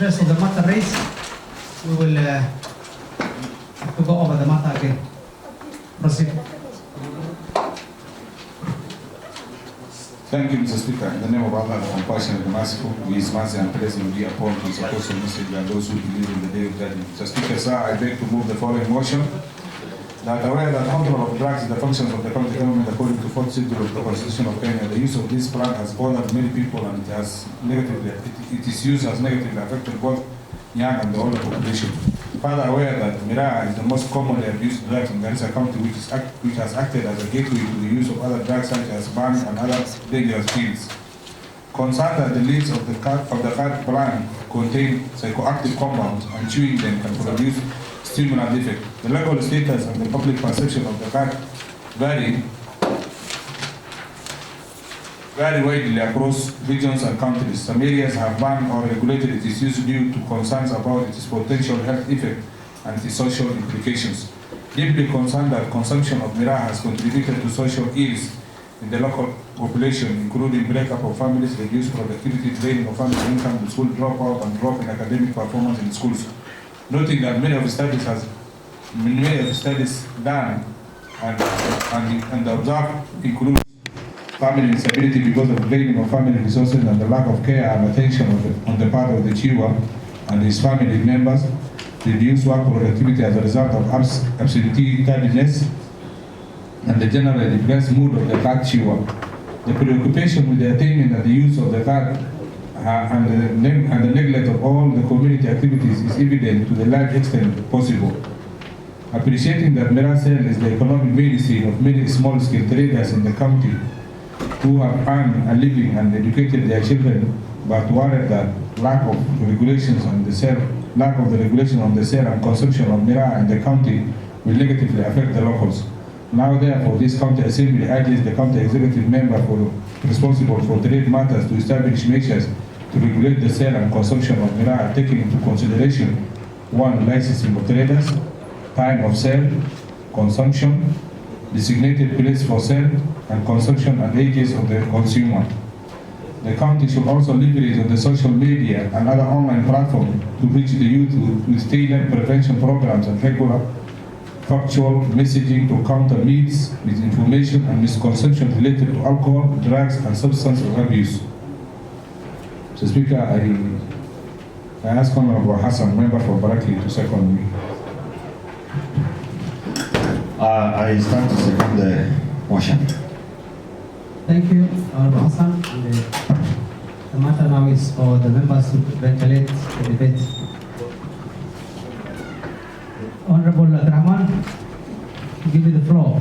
interest of the matter raised, we will have to go over the matter again. Proceed. Thank you, Mr. Speaker. In the name of Allah, the compassionate and merciful, who is mercy and praising be upon His apostle, message, and those who believe in the day of judgment. Mr. Speaker, sir, I beg to move the following motion. That aware that control of drugs is the functions of the county government according to 4th schedule of the Constitution of Kenya. The use of this plant has bothered many people and its use has negatively affected both young and the older population. Further aware that Miraa is the most commonly abused drug in Garissa County, which has acted as a gateway to the use of other drugs such as bang and other dangerous pills. Concerned that the leaves of the card plant contain psychoactive compounds and chewing them can produce stimulant effect. The legal status and the public perception of the card vary widely across regions and countries. Some areas have banned or regulated its use due to concerns about its potential health effect and its social implications. Deeply concerned that consumption of Miraa has contributed to social ills in the local population, including breakup of families, reduced productivity, draining of family income, school dropout, and drop in academic performance in schools. Noting that many of the studies done and observed include family instability because of draining of family resources and the lack of care and attention on the part of the chiewa and his family members, reduced work productivity as a result of absentee tardiness, and the general depressed mood of the card chiewa. The preoccupation with the attainment and the use of the card and the neglect of all the community activities is evident to the large extent possible. Appreciating that Miraa sale is the economic medicine of many small-scale traders in the county who have earned a living and educated their children, but worried that lack of the regulation on the sale and consumption of Miraa in the county will negatively affect the locals. Now, therefore, this county assembly urges the county executive member responsible for trade matters to establish measures to regulate the sale and consumption of Miraa, taking into consideration 1. Licensing of traders, time of sale, consumption, designated place for sale and consumption and ages of the consumer. The county should also leverage on the social media and other online platforms to reach the youth with tailored prevention programs and regular factual messaging to counter myths, misinformation and misconception related to alcohol, drugs and substance abuse. Mr. Speaker, I ask Honorable Hassan, member for Barakli, to second me. I stand to second the motion. Thank you, Honorable Hassan. The matter now is for the members to ventilate the debate. Honorable Abdurrahman, give you the floor.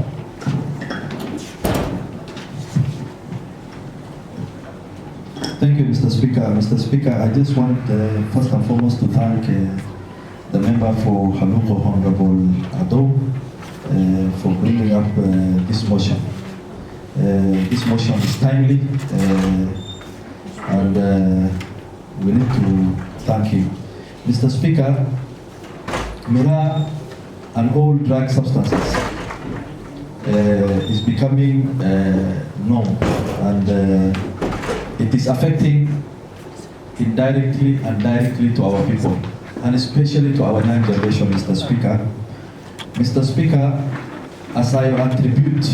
Thank you, Mr. Speaker. Mr. Speaker, I just want first and foremost to thank the member for Haluko, Honorable Ado, for bringing up this motion. This motion is timely, and we need to thank him. Mr. Speaker, Miraa and all drug substances is becoming known, and it is affecting indirectly and directly to our people, and especially to our young generation, Mr. Speaker. Mr. Speaker, as I attribute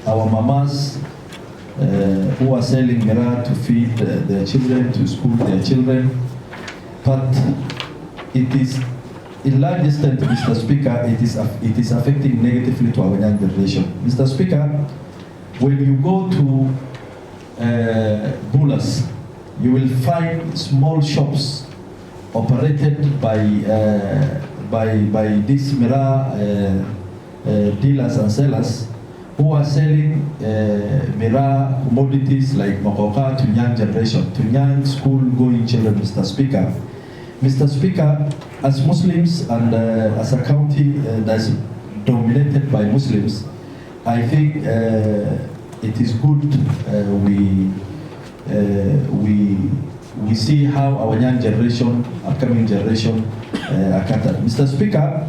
our mamas who are selling Miraa to feed their children, to school their children, but it is, in large extent, Mr. Speaker, it is affecting negatively to our young generation. Mr. Speaker, when you go to Bulas, you will find small shops operated by these Miraa dealers and sellers who are selling Miraa commodities like Makoka to young generation, to young school-going children, Mr. Speaker. Mr. Speaker, as Muslims and as a county that's dominated by Muslims, I think it is good we see how our young generation, upcoming generation, are catered. Mr. Speaker,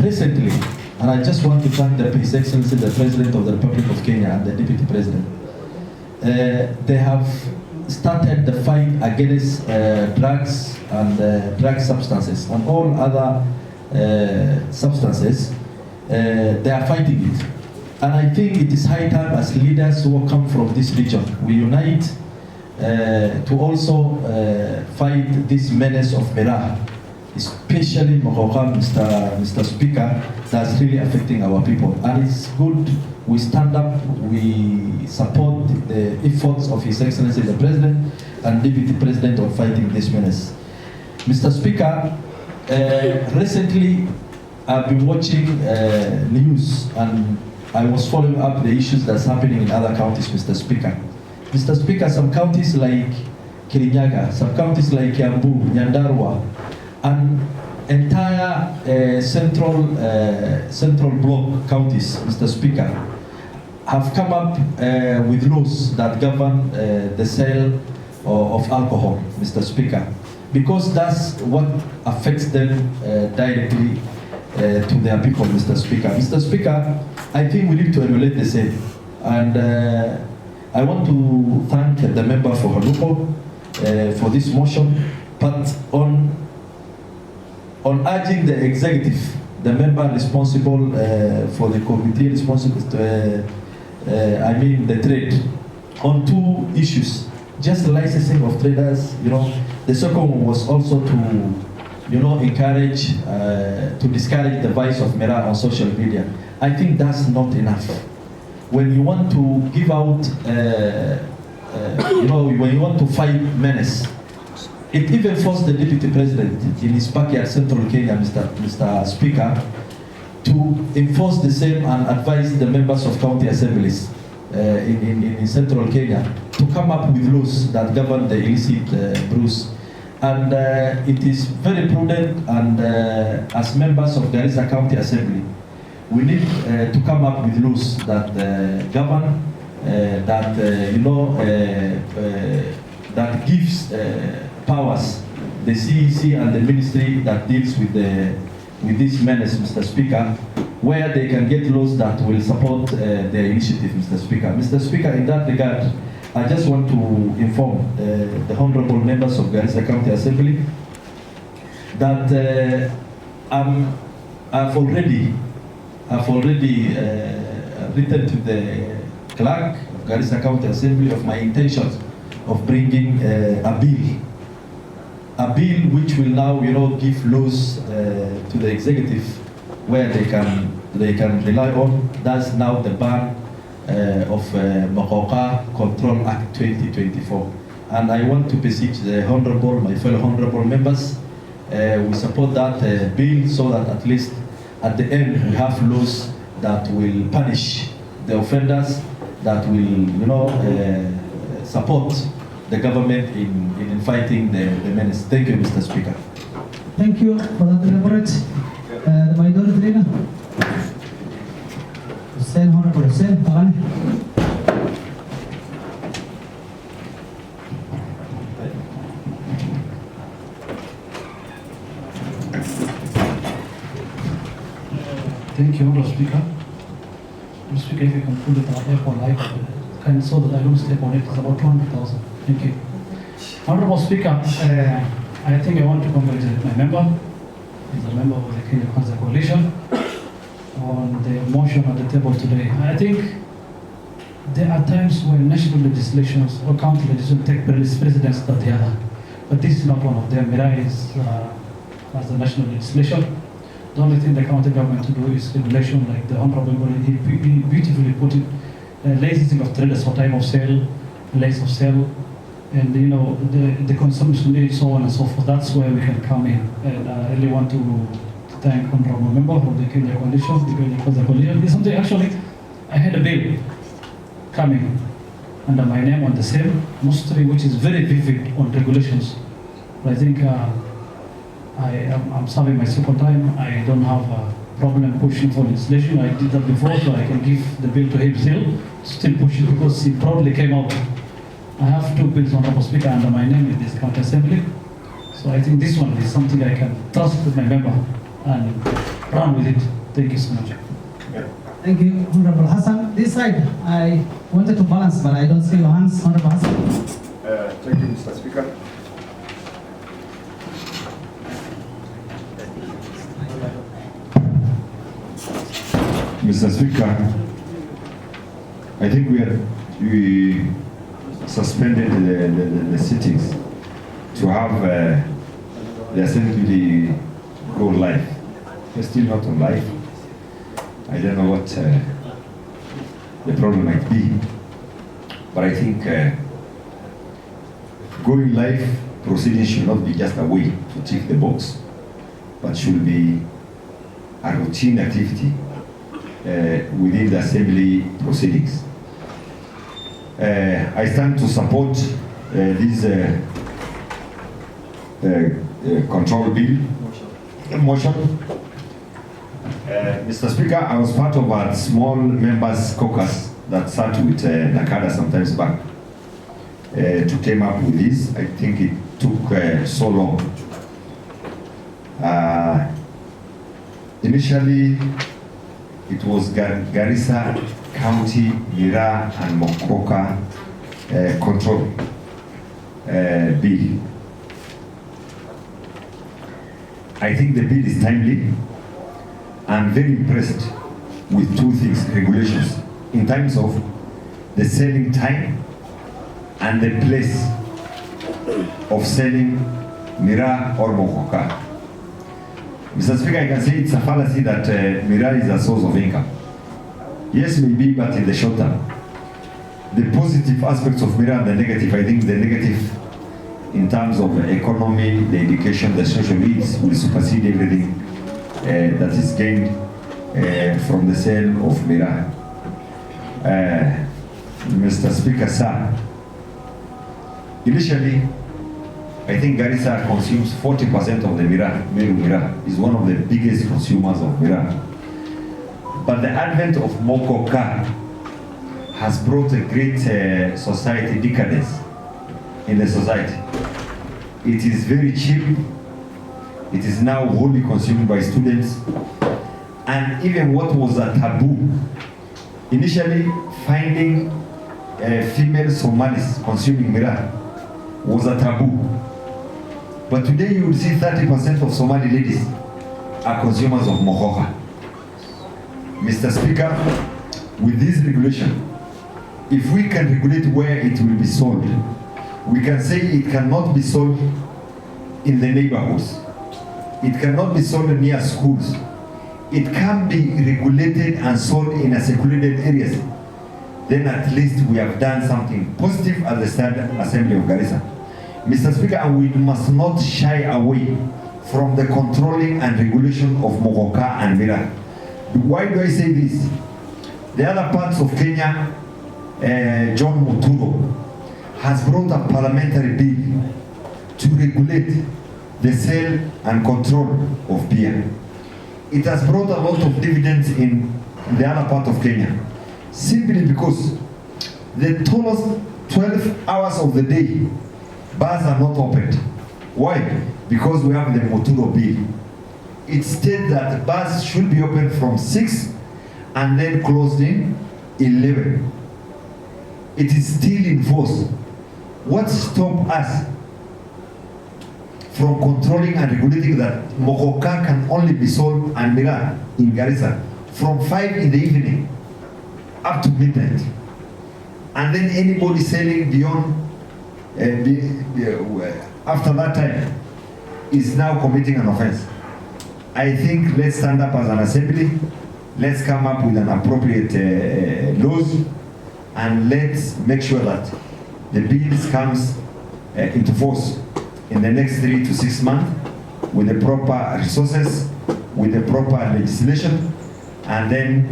recently, and I just want to thank His Excellency, the President of the Republic of Kenya and the Deputy President, they have started the fight against drugs and drug substances and all other substances. They are fighting it. And I think it is high time as leaders who come from this region, we unite to also fight this menace of Mirah, especially Mokoka, Mr. Speaker, that's really affecting our people. And it's good we stand up, we support the efforts of His Excellency the President and Deputy President on fighting this menace. Mr. Speaker, recently I've been watching news and I was following up the issues that's happening in other counties, Mr. Speaker. Mr. Speaker, some counties like Kirinyaga, some counties like Kiambu, Nyandarua, and entire central block counties, Mr. Speaker, have come up with laws that govern the sale of alcohol, Mr. Speaker, because that's what affects them directly to their people, Mr. Speaker. Mr. Speaker, I think we need to emulate the same. And I want to thank the member for Halupo for this motion, but on urging the executive, the member responsible for the committee responsible to, the trade, on two issues, just licensing of traders, the second one was also to, encourage, to discourage the vice of Mirah on social media. I think that's not enough. When you want to give out, when you want to fight menace, it even forced the Deputy President in his backyard, Central Kenya, Mr. Speaker, to enforce the same and advise the members of county assemblies in Central Kenya to come up with laws that govern the illicit brews. And it is very prudent, and as members of Garissa County Assembly, we need to come up with laws that govern, that gives powers the CEC and the ministry that deals with this menace, Mr. Speaker, where they can get laws that will support their initiative, Mr. Speaker. Mr. Speaker, in that regard, I just want to inform the honorable members of Garissa County Assembly that I've already written to the clerk of Garissa County Assembly of my intentions of bringing a bill which will now, give laws to the executive where they can rely on. That's now the ban of Mokoka Control Act 2024. And I want to beseech my fellow honorable members, we support that bill so that at least at the end we have laws that will punish the offenders, that will, support the government in fighting the menace. Thank you, Mr. Speaker. Thank you for that elaborate. The minority leader. Hussein, Honorable Hussein, Tagani. Thank you, Honorable Speaker. Mr. Speaker, if you can pull it up on live, kind of so that I don't step on it, it's about 200,000. Thank you. Honorable Speaker, I think I want to congratulate my member. He's a member of the Kenya Kwanza Coalition on the motion at the table today. I think there are times when national legislations or county legislation take precedence than the other. But this is not one of them. Mirah is as the national legislation. The only thing the county government to do is regulation, like the Honorable Member, he beautifully put it, licensing of traders for time of sale, place of sale, and the consumption rate, so on and so forth. That's where we can come in. And I really want to thank Honorable Member for the Kenya Coalition, the Kenya Kwanza Coalition. This something actually, I had a bill coming under my name on the same, mostly which is very vivid on regulations. But I think I'm serving my second time. I don't have a problem pushing for legislation. I did that before, so I can give the bill to him still push it because he proudly came out. I have two bills, Honorable Speaker, under my name in this county assembly. So I think this one is something I can trust with my member and run with it. Thank you so much. Thank you, Honorable Hassan. This side, I wanted to balance, but I don't see your hands, Honorable Hassan. Thank you, Mr. Speaker. Mr. Speaker, I think we suspended the sittings to have the assembly go live. They're still not on live. I don't know what the problem might be, but I think going live proceedings should not be just a way to tick the box, but should be a routine activity within the assembly proceedings. I stand to support this control bill motion. Mr. Speaker, I was part of a small members caucus that sat with Nakada sometimes back to came up with this. I think it took so long. Initially, it was Garissa County, Mira and Mokoka control bill. I think the bill is timely. I'm very impressed with two things, regulations, in terms of the selling time and the place of selling Mira or Mokoka. Mr. Speaker, I can say it's a fallacy that Mira is a source of income. Yes, maybe, but in the short term. The positive aspects of Mira and the negative, I think the negative in terms of the economy, the education, the social needs will supersede everything that is gained from the sale of Mira. Mr. Speaker, sir, initially, I think Garissa consumes 40% of the Meru Mira, is one of the biggest consumers of Mira. But the advent of Mokoka has brought a great society decadence in the society. It is very cheap. It is now wholly consumed by students. And even what was a taboo, initially finding female Somalis consuming Mira was a taboo. But today you will see 30% of Somali ladies are consumers of Mokoka. Mr. Speaker, with this regulation, if we can regulate where it will be sold, we can say it cannot be sold in the neighborhoods. It cannot be sold near schools. It can be regulated and sold in a secluded areas. Then at least we have done something positive at the State Assembly of Garissa. Mr. Speaker, and we must not shy away from the controlling and regulation of Mokoka and Mira. Why do I say this? The other parts of Kenya, John Muturo has brought a parliamentary bill to regulate the sale and control of beer. It has brought a lot of dividends in the other part of Kenya, simply because the 12 hours of the day, bars are not opened. Why? Because we have the Muturo bill. It states that bars should be open from 6 and then closed in 11. It is still in force. What stops us from controlling and regulating that Mokoka can only be sold and Mira in Garissa from 5 in the evening up to midnight? And then anybody selling beyond after that time is now committing an offense. I think let's stand up as an assembly, let's come up with an appropriate laws, and let's make sure that the bills comes into force in the next 3 to 6 months with the proper resources, with the proper legislation, and then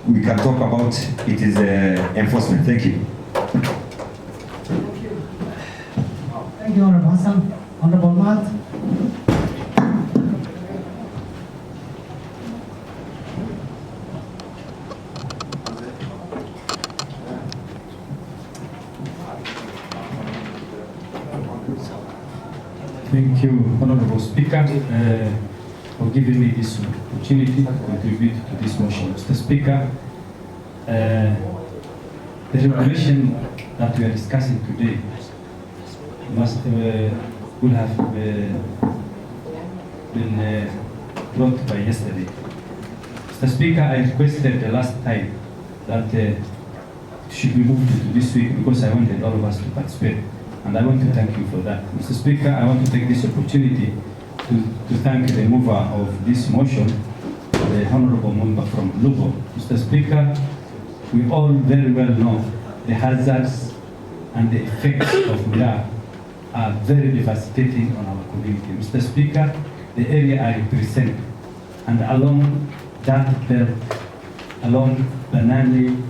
we can talk about it is enforcement. Thank you. Thank you, Honorable Hassan. Honorable Matt. Thank you, Honorable Speaker, for giving me this opportunity to contribute to this motion. Mr. Speaker, the the regulation that we are discussing today will have been brought by yesterday. Mr. Speaker, I requested the last time that it should be moved to this week because I wanted all of us to participate. And I want to thank you for that. Mr. Speaker, I want to take this opportunity to thank the mover of this motion, the Honorable Member from Lubo. Mr. Speaker, we all very well know the hazards and the effects of Mira are very devastating on our community. Mr. Speaker, the area I represent and along that belt, along Banani,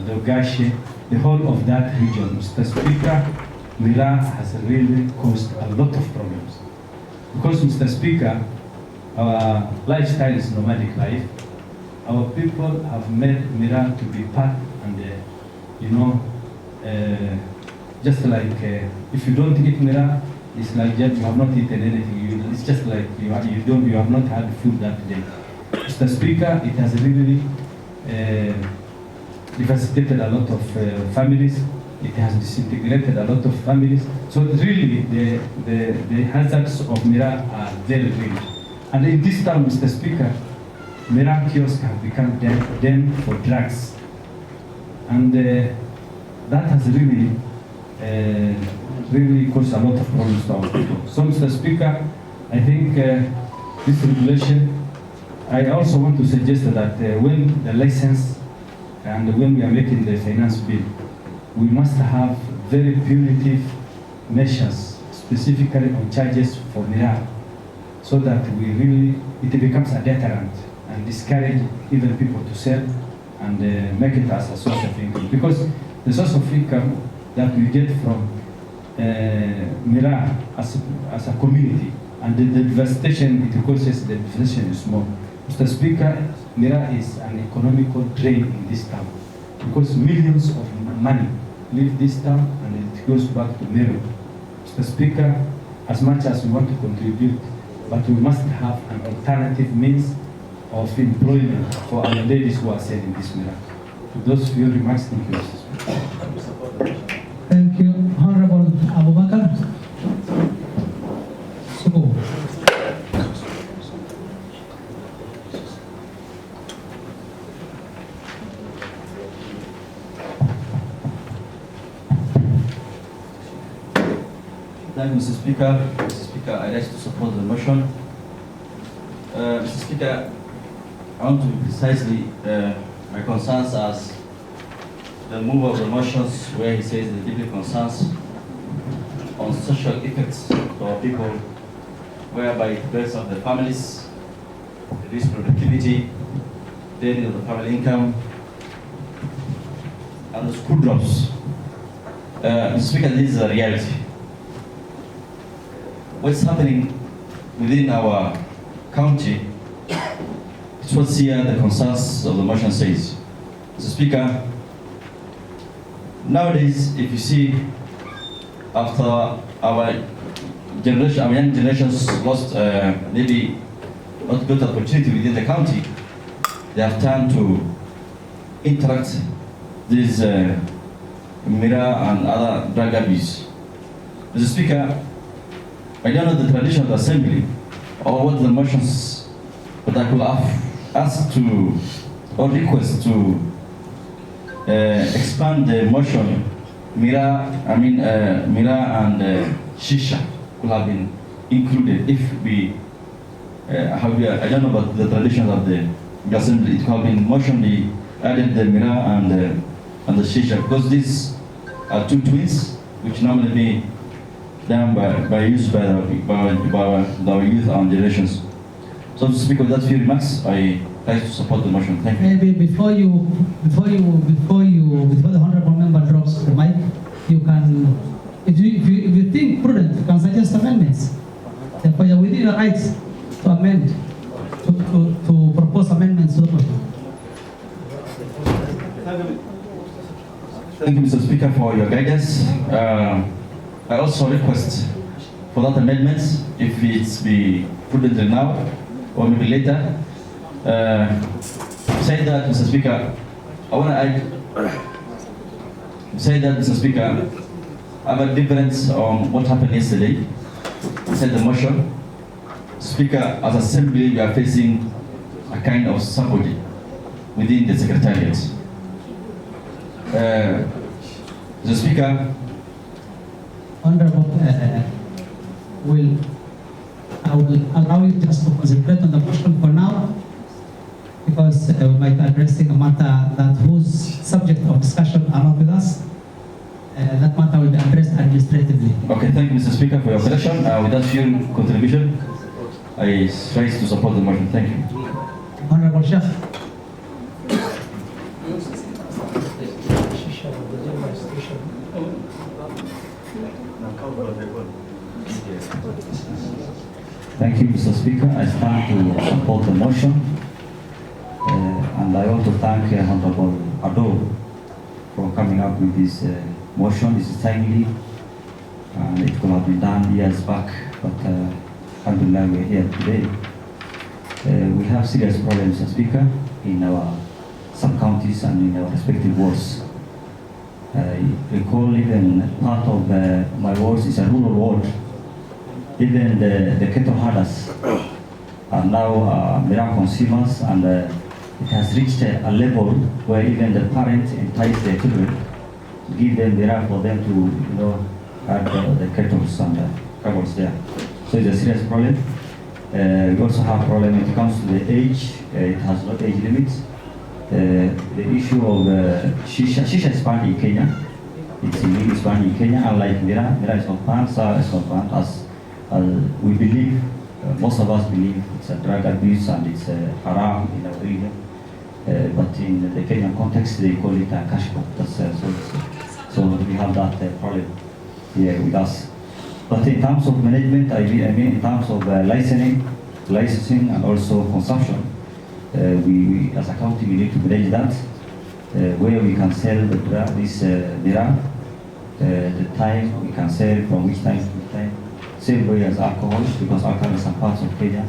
Dogashi, the whole of that region, Mr. Speaker, Mira has really caused a lot of problems. Because, Mr. Speaker, our lifestyle is nomadic life. Our people have made Mira to be part and, just like if you don't eat Mira, it's like you have not eaten anything. It's just like you have not had food that day. Mr. Speaker, it has really devastated a lot of families. It has disintegrated a lot of families. So really, the hazards of Mira are very real. And in this town, Mr. Speaker, Mira kiosks have become den for drugs. And that has really caused a lot of problems to our people. So, Mr. Speaker, I think this regulation, I also want to suggest that when the license and when we are making the finance bill, we must have very punitive measures, specifically on charges for Mira, so that it becomes a deterrent and discourage even people to sell and make it as a source of income. Because the source of income that we get from Mira as a community and the devastation it causes, the devastation is small. Mr. Speaker, Mira is an economical drain in this town because millions of money leave this town and it goes back to Mira. Mr. Speaker, as much as we want to contribute, but we must have an alternative means of employment for our ladies who are selling this Mira. To those few remarks, thank you, Mr. Speaker. Thank you. Honorable Abu Bakr. Subu. Thank you, Mr. Speaker. Mr. Speaker, I like to support the motion. Mr. Speaker, I want to be precisely my concerns as the move of the motions where he says the deeply concerns on social effects to our people, whereby it breaks up the families, reduce productivity, draining of the family income, and the school drops. Mr. Speaker, this is a reality. What's happening within our county is what's here the concerns of the motion says. Mr. Speaker, nowadays, if you see, after our generation, our young generations lost maybe not good opportunity within the county, they have turned to interact this Mira and other drug abuse. Mr. Speaker, I don't know the tradition of the assembly or what the motions, but I could have asked to or request to expand the motion. Mira and Shisha could have been included if we I don't know about the traditions of the assembly. It could have been motionally added the Mira and the Shisha because these are two twins which normally be done by use by our youth and generations. So to speak of that few remarks, I like to support the motion. Thank you. Maybe before the honorable member drops the mic, you can, if you think prudent, you can suggest amendments. Therefore, you're within your rights to amend, to propose amendments to the motion. Thank you, Mr. Speaker, for your guidance. I also request for that amendment, if it's be prudently now or maybe later. Saying that, Mr. Speaker, I want to add say that, Mr. Speaker, I have a difference on what happened yesterday. Said the motion. Speaker, as Assembly, we are facing a kind of sabotage within the Secretariat. The Speaker, Honorable, I will allow you just to concentrate on the motion for now, because we might be addressing a matter that whose subject of discussion are not with us. That matter will be addressed administratively. okay, thank you, Mr. Speaker, for your objection. Without your contribution, I rise to support the motion. Thank you. Honorable Sheikh. Thank you, Mr. Speaker. I stand to support the motion. And I want to thank Honorable Ado for coming up with this motion. This is timely, and it could have been done years back, but alhamdulillah, we're here today. We have serious problems, Mr. Speaker, in our sub-counties and in our respective wards. I recall even part of my wards is a rural ward. Even the cattle herders are now Miraa consumers, and it has reached a level where even the parents entice their children to give them Miraa for them to, herd the cattle and cows there. So it's a serious problem. We also have a problem when it comes to the age. It has no age limits. The issue of Shisha is banned in Kenya. It's illegal, it's banned in Kenya, unlike Miraa. Miraa is not banned, Sa is not banned, as we believe, most of us believe it's a drug abuse and it's haram in our region. But in the Kenyan context, they call it a cash crop. So we have that problem here with us. But in terms of management, I mean in terms of licensing and also consumption, we as a county, we need to manage that, where we can sell this Miraa, the time we can sell, from which time to which time. Same way as alcohol, because alcohol in some parts of Kenya,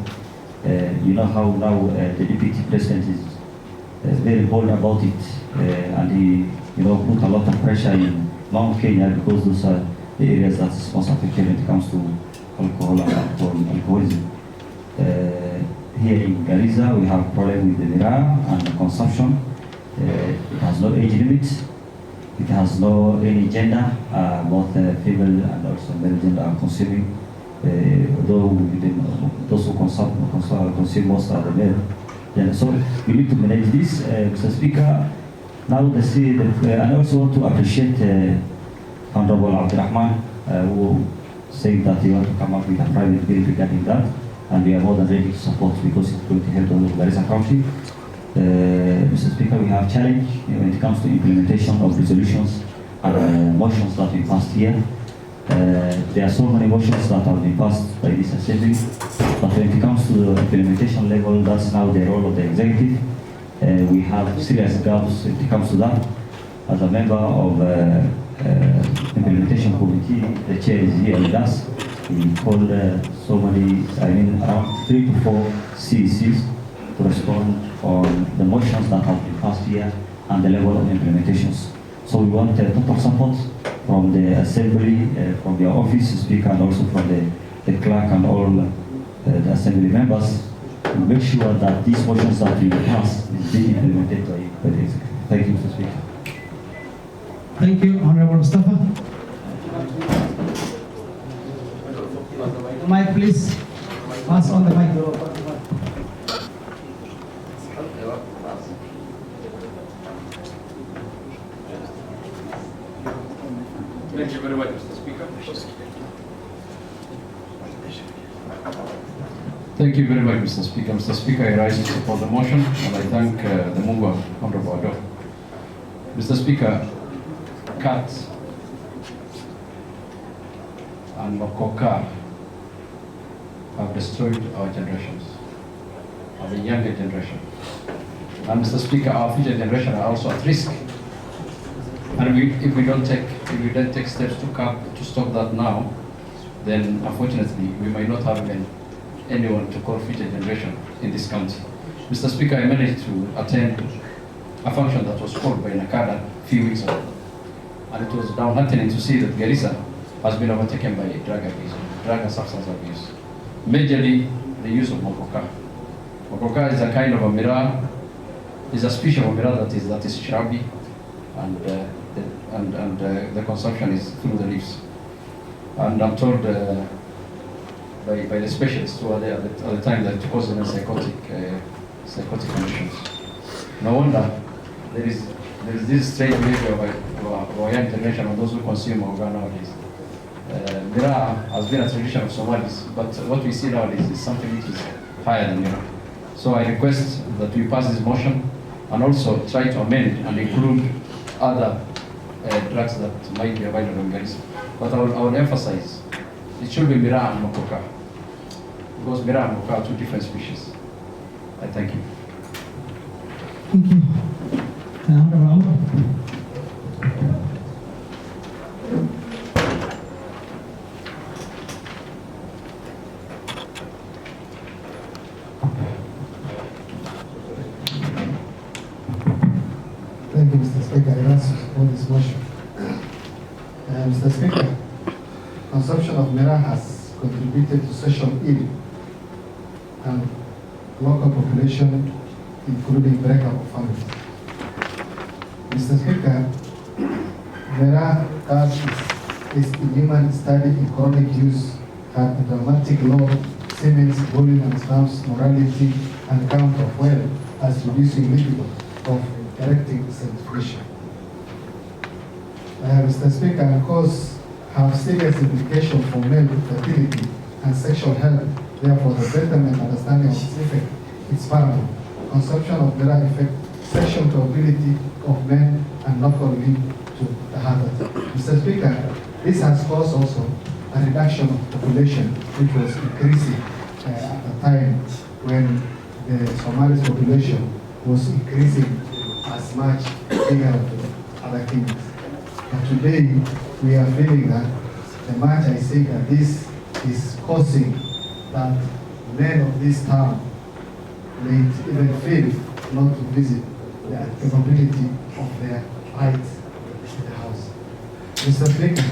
you know how now the deputy president is very bold about it, and he put a lot of pressure in Mount Kenya, because those are the areas that's most affected when it comes to alcohol and alcoholism. Here in Garissa, we have a problem with the Miraa and the consumption. It has no age limit. It has no any gender. Both female and also male gender are consuming. Though those who consume most are the male. So we need to manage this, Mr. Speaker. Now and I also want to appreciate Honorable Abdurrahman, who said that he wants to come up with a private bill regarding that, and we are more than ready to support, because it's going to help the Garissa County. Mr. Speaker, we have challenge when it comes to implementation of resolutions and motions that we passed here. There are so many motions that have been passed by this assembly, but when it comes to the implementation level, that's now the role of the executive. We have serious gaps when it comes to that. As a member of implementation committee, the chair is here with us. We called around 3 to 4 CECs to respond on the motions that have been passed here and the level of implementations. So we want total support from the assembly, from your office speaker, and also from the clerk and all the assembly members, to make sure that these motions that we pass is being implemented by the executive. Thank you, Mr. Speaker. Thank you, Honorable Mustafa. Mic, please. Pass on the mic. Thank you very much, Mr. Speaker. Thank you very much, Mr. Speaker. Mr. Speaker, I rise to support the motion, and I thank the mover, Honorable Ado. Mr. Speaker, cats and Mokoka have destroyed our generations, our younger generation. And Mr. Speaker, our future generation are also at risk. And if we don't take steps to stop that now, then unfortunately we might not have anyone to call future generation in this county. Mr. Speaker, I managed to attend a function that was called by NACADA a few weeks ago. and it was downheartening to see that Garissa has been overtaken by drug abuse, drug and substance abuse. Majorly, the use of mokoka. Mokoka is a kind of a miraa, is a species of miraa that is shrubby, and the consumption is through the leaves. And I'm told by the specialists who are there at the time that it causes them psychotic conditions. No wonder there is this strange behavior of our young generation and those who consume mokoka nowadays. Miraa has been a tradition of Somalis, but what we see nowadays is something which is higher than miraa. So I request that we pass this motion and also try to amend and include other drugs that might be available in Garissa. But I will emphasize, it should be miraa and mokoka, because miraa and mokoka are two different species. I thank you. Thank you. Honorable Amr. Thank you, Mr. Speaker. I ask for this motion. Mr. Speaker, consumption of miraa has contributed to social ill and local population, including breakup of families. Mr. Speaker, miraa is in human study in chronic use had a dramatic low semen's volume and slums morality and count of well as reducing libido of correcting certification. Mr. Speaker, of course, have serious implications for male fertility and sexual health. Therefore, the betterment and understanding of its effect is paramount. Consumption of miraa affects sexual capability of men and not only to the habit. Mr. Speaker, this has caused also a reduction of population, which was increasing at the time when the Somali population was increasing as much bigger than other kingdoms. But today, we are feeling that the much I say that this is causing that men of this town may even fail not to visit the capability of their rights in the house. Mr. Speaker,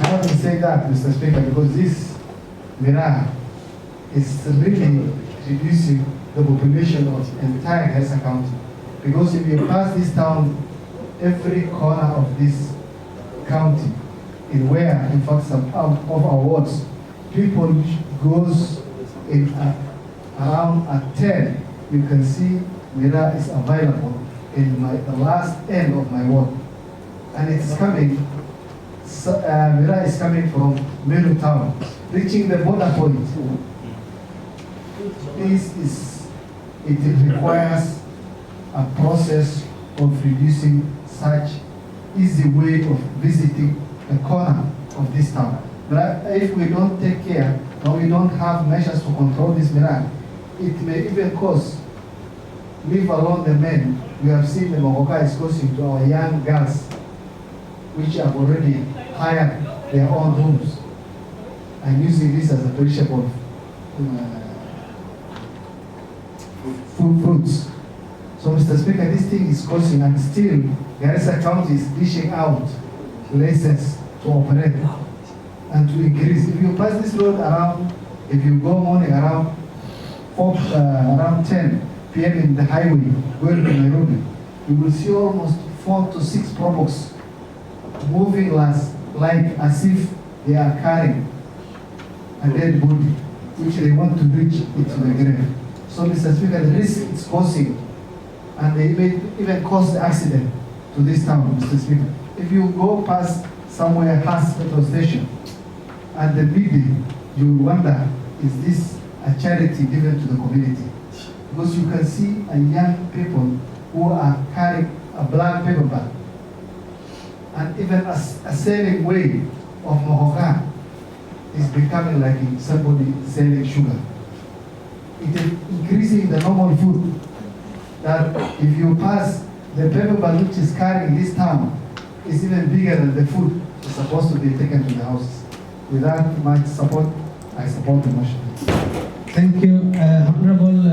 having said that, Mr. Speaker, because this miraa is really reducing the population of the entire Garissa County. Because if you pass this town, every corner of this county, in where, in fact, some of our wards, people goes in around at 10, you can see miraa is available in the last end of my ward. And it's coming, miraa is coming from Meru town, reaching the border point. It requires a process of reducing such easy way of visiting a corner of this town. But if we don't take care, or we don't have measures to control this miraa, it may even cause, leave alone the men. We have seen the mokoka is causing to our young girls, which have already hired their own homes, and using this as a perishable fruits. So, Mr. Speaker, this thing is causing, and still Garissa County is dishing out licenses to operate and to increase. If you pass this road around, if you go morning around 10 p.m. in the highway going to Nairobi, you will see almost 4 to 6 probox moving like as if they are carrying a dead body, which they want to reach into the grave. So, Mr. Speaker, the risk it's causing, and they may even cause the accident to this town, Mr. Speaker. If you go past somewhere past petrol station, and the building, you wonder, is this a charity given to the community? Because you can see a young people who are carrying a black paper bag, and even a selling way of mokoka is becoming like somebody selling sugar. It is increasing the normal food, that if you pass, the paper bag which is carrying this town is even bigger than the food is supposed to be taken to the houses. Without my support, I support the motion. Thank you, Honorable